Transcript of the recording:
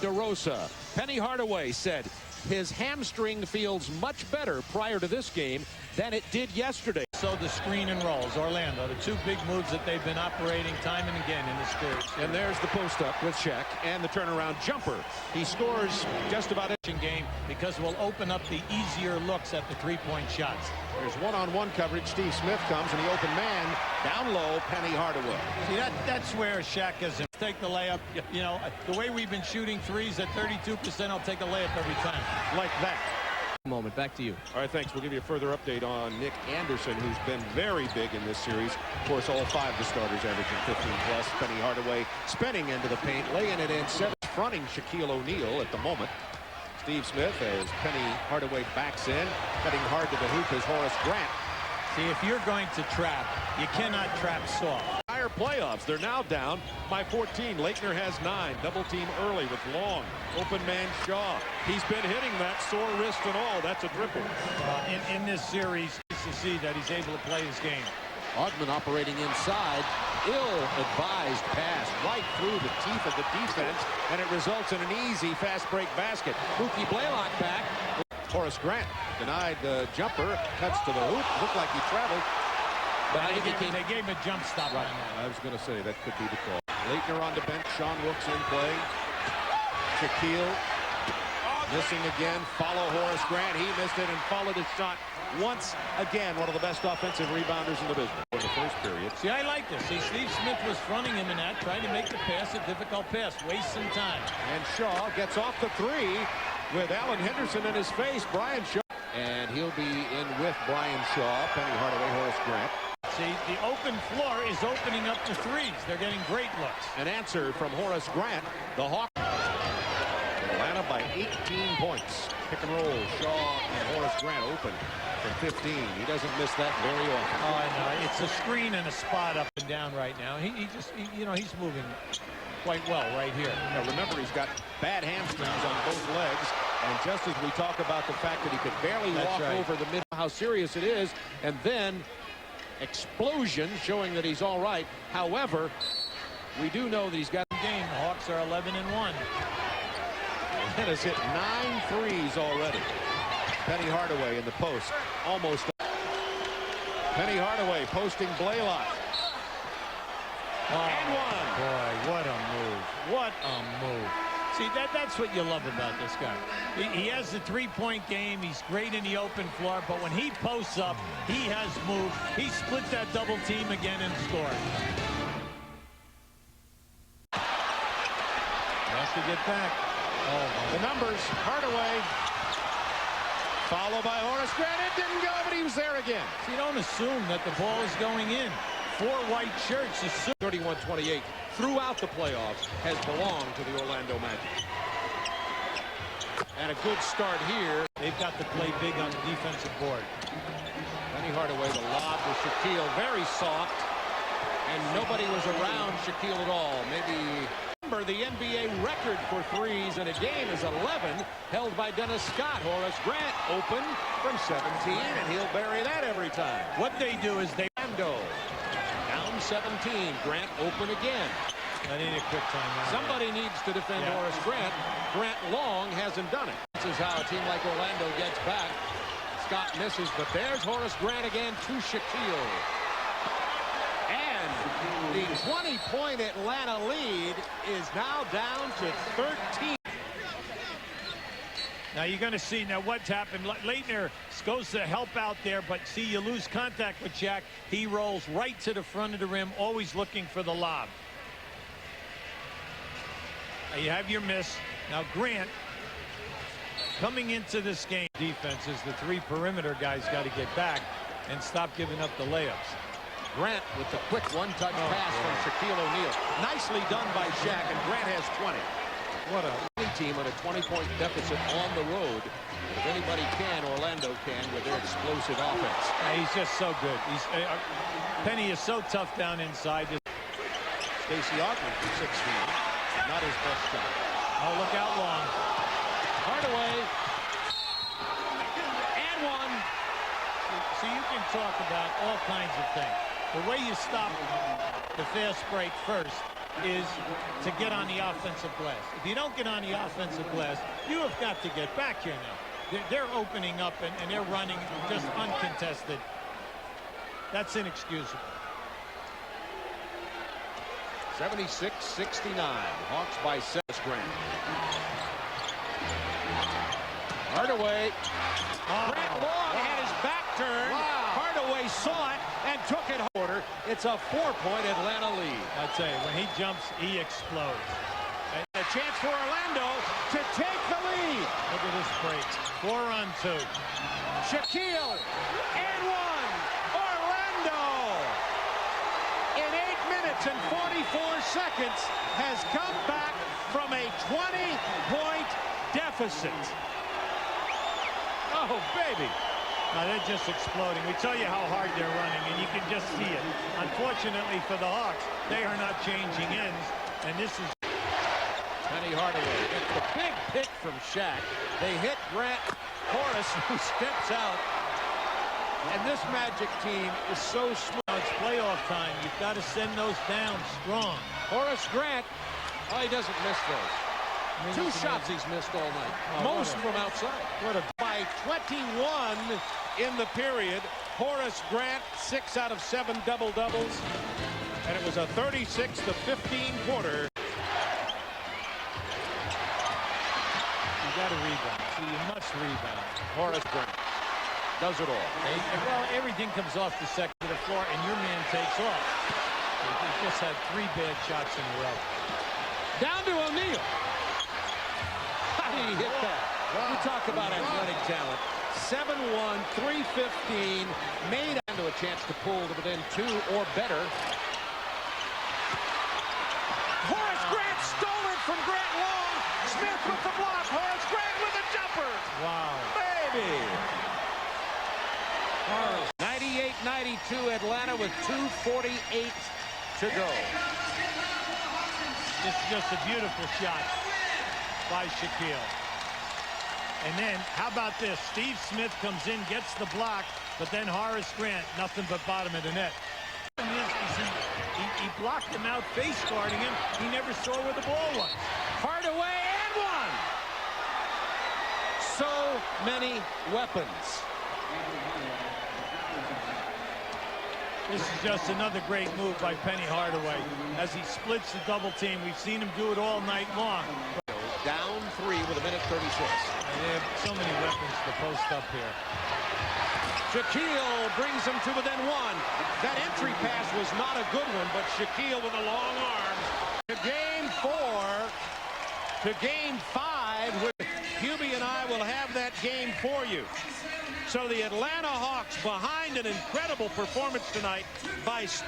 DeRosa. Penny Hardaway said his hamstring feels much better prior to this game than it did yesterday. So the screen and rolls, Orlando, the two big moves that they've been operating time and again in this series. And there's the post-up with Shaq and the turnaround jumper. He scores just about every game because we'll open up the easier looks at the three-point shots. There's one-on-one coverage. Steve Smith comes and the open man down low, Penny Hardaway. See, that's where Shaq is. Take the layup. You know, the way we've been shooting threes at 32%, I'll take a layup every time. Like that. Moment. Back to you. All right, thanks. We'll give you a further update on Nick Anderson, who's been very big in this series. Of course, all five of the starters averaging 15 plus. Penny Hardaway spinning into the paint, laying it in, fronting Shaquille O'Neal at the moment. Steve Smith as Penny Hardaway backs in, cutting hard to the hoop is Horace Grant. See, if you're going to trap, you cannot trap soft. Higher playoffs. They're now down by 14. Leitner has 9. Double team early with Long. Open man Shaw. He's been hitting that, sore wrist and all. That's a triple. In this series, to see that he's able to play his game. Ogman operating inside. Ill-advised pass right through the teeth of the defense, and it results in an easy fast break basket. Mookie Blaylock back. Horace Grant denied the jumper, cuts to the hoop. Looked like he traveled. But they gave him a jump stop right now. I was going to say that could be the call. Leitner on the bench. Sean Wilkes in play. Shaquille missing again. Follow Horace Grant. He missed it and followed his shot once again. One of the best offensive rebounders in the business in the first period. See, I like this. See, Steve Smith was fronting him in that, trying to make the pass a difficult pass, waste some time. And Shaw gets off the three with Alan Henderson in his face. Brian Shaw. And he'll be in with Brian Shaw, Penny Hardaway, Horace Grant. See, the open floor is opening up the threes. They're getting great looks. An answer from Horace Grant. The Hawks. Atlanta by 18 points. Pick and roll. Shaw and Horace Grant open from 15. He doesn't miss that very often. Oh, I know. It's a screen and a spot up and down right now. He you know, he's moving quite well right here. Now, remember, he's got bad hamstrings on both legs. And just as we talk about the fact that he could barely walk over the middle, how serious it is, and then explosion showing that he's all right. However, we do know that he's got a game. The Hawks are 11-1. And has hit 9 threes already. Penny Hardaway in the post. Almost. Penny Hardaway posting Blaylock. Oh, and one. Boy, what a move. What a move. See, that's what you love about this guy. He has the three-point game. He's great in the open floor. But when he posts up, he has moved. He split that double team again and scored. Has to get back. Oh, the numbers. Hardaway. Followed by Horace Grant. It didn't go, but he was there again. So you don't assume that the ball is going in. 4 white shirts. 31-28 throughout the playoffs has belonged to the Orlando Magic. And a good start here. They've got to play big on the defensive board. Penny Hardaway, the lob to Shaquille, very soft, and nobody was around Shaquille at all. Maybe the NBA record for threes in a game is 11, held by Dennis Scott. Horace Grant open from 17, and he'll bury that every time. What they do is they down 17. Grant open again. I need a quick time. Somebody needs to defend Horace Grant. Grant Long hasn't done it. This is how a team like Orlando gets back. Scott misses, but there's Horace Grant again to Shaquille. And the 20-point Atlanta lead is now down to 13. Now you're going to see now what's happened. Leitner goes to help out there, but see, you lose contact with Shaq. He rolls right to the front of the rim, always looking for the lob. Now you have your miss. Now Grant, coming into this game, defense is the 3 perimeter guys got to get back and stop giving up the layups. Grant with the quick one-touch pass from Shaquille O'Neal. Nicely done by Shaq, and Grant has 20. What a team on a 20-point deficit on the road. If anybody can, Orlando can with their explosive offense. He's just so good. Penny is so tough down inside. Stacey Augmon from 16. Not his best shot. Oh, look out Long. Hardaway. And one. So you can talk about all kinds of things. The way you stop the fast break first is to get on the offensive glass. If you don't get on the offensive glass, you have got to get back here now. They're opening up and they're running just uncontested. That's inexcusable. 76-69. Hawks by 7. Grant. Hardaway. Grant Long had his back turned. Wow. Hardaway saw it and took it quarter. It's a 4-point Atlanta lead. I tell you, when he jumps, he explodes. And a chance for Orlando to take the lead. Look at this break. 4-on-2. Shaquille and one. Orlando in 8 minutes and 44 seconds has come back from a 20-point deficit. Oh, baby. They're just exploding. We tell you how hard they're running, and you can just see it. Unfortunately for the Hawks, they are not changing ends, and this is... Penny Hardaway gets the big pick from Shaq. They hit Grant Horace, who steps out. And this Magic team is so smart. It's playoff time. You've got to send those down strong. Horace Grant, oh, he doesn't miss those. 2 shots he's missed all night. Most from outside. By 21 in the period. Horace Grant, 6 out of 7 double-doubles. And it was a 36-15 quarter. You got to rebound. So you must rebound. Horace Grant does it all. Well, everything comes off the second of the floor, and your man takes off. He just had 3 bad shots in a row. Down to O'Neal. How did he hit that? We talk about athletic talent. 7-1, 3-15, made into a chance to pull to within 2 or better. Horace Grant stole it from Grant Long. Smith with the block. Horace Grant with a jumper. Wow. Baby. 98-92 Atlanta with 2:48 to go. This is just a beautiful shot by Shaquille. And then, how about this? Steve Smith comes in, gets the block, but then Horace Grant, nothing but bottom of the net. He blocked him out, face guarding him. He never saw where the ball was. Hardaway and one. So many weapons. This is just another great move by Penny Hardaway as he splits the double team. We've seen him do it all night long. Down 3 with 1:36. And they have so many weapons to post up here. Shaquille brings him to within 1. That entry pass was not a good one, but Shaquille with a long arm. To game 4, to game 5. Hubie and I will have that game for you. So the Atlanta Hawks behind an incredible performance tonight by Steve.